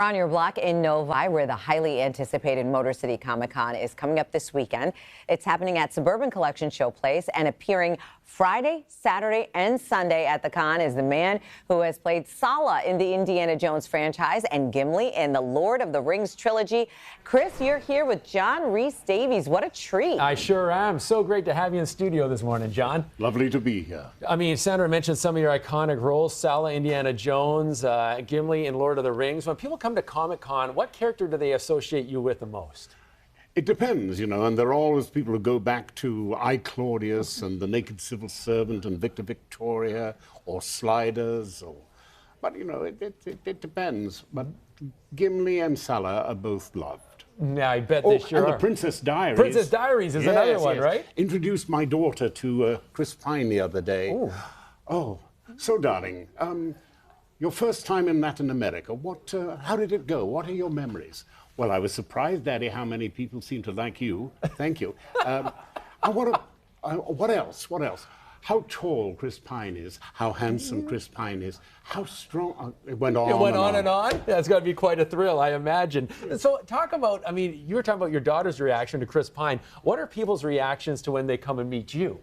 On your block in Novi, where the highly anticipated Motor City Comic Con is coming up this weekend. It's happening at Suburban Collection Showplace, and appearing Friday, Saturday, and Sunday at the con is the man who has played Sala in the Indiana Jones franchise and Gimli in the Lord of the Rings trilogy. Chris, you're here with John Rhys-Davies. What a treat. I sure am. So great to have you in studio this morning, John. Lovely to be here. I mean, Sandra mentioned some of your iconic roles, Sala, Indiana Jones, Gimli in Lord of the Rings. When people come to Comic-Con, what character do they associate you with the most? It depends, you know, and there are always people who go back to I, Claudius and the Naked Civil Servant and Victor Victoria or Sliders. But, you know, it depends. But Gimli and Sala are both loved. Yeah, I bet they sure and are. the Princess Diaries. Princess Diaries is another one, right? Introduced my daughter to Chris Pine the other day. Ooh. Oh, so darling, your first time in Latin America, how did it go? What are your memories? Well, I was surprised, Daddy, how many people seem to like you. Thank you. What else? What else? How tall Chris Pine is, how handsome Chris Pine is, how strong. It went on. It went on and on. That's got to be quite a thrill, I imagine. So talk about, I mean, you were talking about your daughter's reaction to Chris Pine. What are people's reactions to when they come and meet you?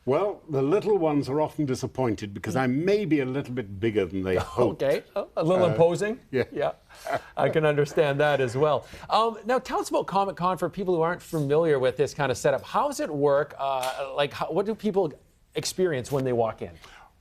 Well, the little ones are often disappointed because I may be a little bit bigger than they hoped. Okay, a little imposing. Yeah. I can understand that as well. Now, tell us about Comic-Con for people who aren't familiar with this kind of setup. How does it work? What do people experience when they walk in?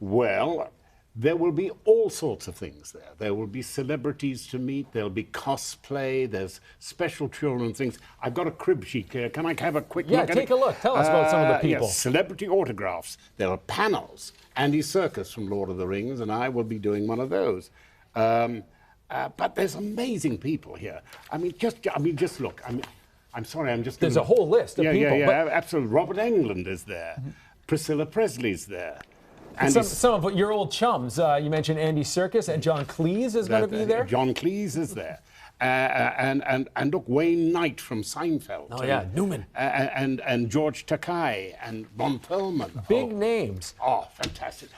Well, there will be all sorts of things there. There will be celebrities to meet. There'll be cosplay. There's special children things. I've got a crib sheet here. Can I have a quick look at it? Yeah, take a look. Tell us about some of the people. Yes, celebrity autographs. There are panels. Andy Serkis from Lord of the Rings, and I will be doing one of those. But there's amazing people here. I mean, just look. I'm sorry, I'm just. There's a whole list of people. Yeah, absolutely. Robert Englund is there. Priscilla Presley's there. And some of your old chums, you mentioned Andy Serkis, and John Cleese is going to be there? John Cleese is there. And look, Wayne Knight from Seinfeld. Oh, yeah, Newman. And George Takei and Ron Perlman. Big names. Oh, fantastic.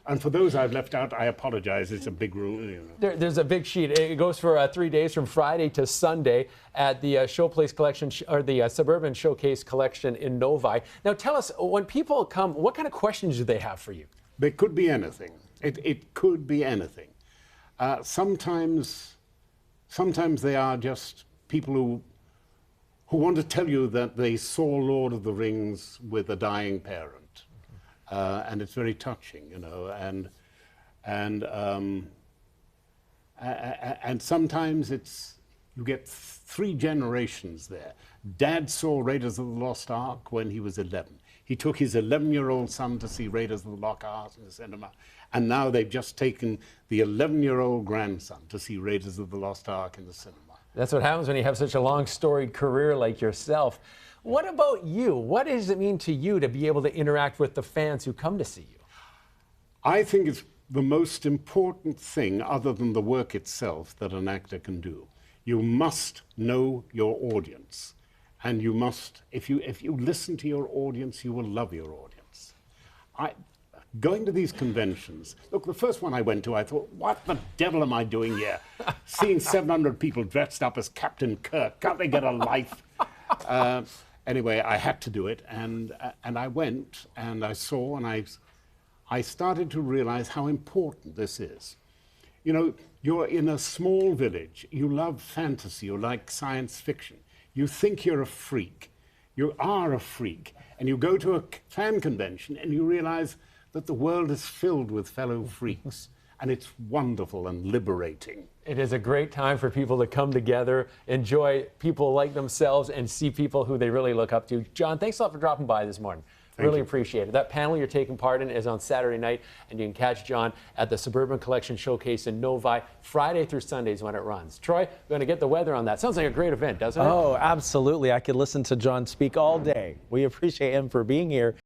And for those I've left out, I apologize. It's a big room. You know. There's a big sheet. It goes for 3 days from Friday to Sunday at the Showplace Collection, or the Suburban Showcase Collection in Novi. Now, tell us, when people come, what kind of questions do they have for you? They could be anything. It could be anything. Sometimes they are just people who want to tell you that they saw Lord of the Rings with a dying parent. And it's very touching, you know, and sometimes you get 3 generations there. Dad saw Raiders of the Lost Ark when he was 11. He took his 11-year-old son to see Raiders of the Lost Ark in the cinema, and now they've just taken the 11-year-old grandson to see Raiders of the Lost Ark in the cinema. That's what happens when you have such a long storied career like yourself. What about you? What does it mean to you to be able to interact with the fans who come to see you? I think it's the most important thing, other than the work itself, that an actor can do. You must know your audience. And you must, if you listen to your audience, you will love your audience. Going to these conventions, look, the first one I went to, I thought, what the devil am I doing here? Seeing 700 people dressed up as Captain Kirk, can't they get a life? Anyway, I had to do it, and I went, and I saw, and I started to realize how important this is. You know, you're in a small village, you love fantasy, you like science fiction. You think you're a freak. You are a freak. And you go to a fan convention and you realize that the world is filled with fellow freaks. And it's wonderful and liberating. It is a great time for people to come together, enjoy people like themselves, and see people who they really look up to. John, thanks a lot for dropping by this morning. Really appreciate it. That panel you're taking part in is on Saturday night, and you can catch John at the Suburban Collection Showcase in Novi, Friday through Sundays when it runs. Troy, we're going to get the weather on that. Sounds like a great event, doesn't it? Oh, absolutely. I could listen to John speak all day. We appreciate him for being here.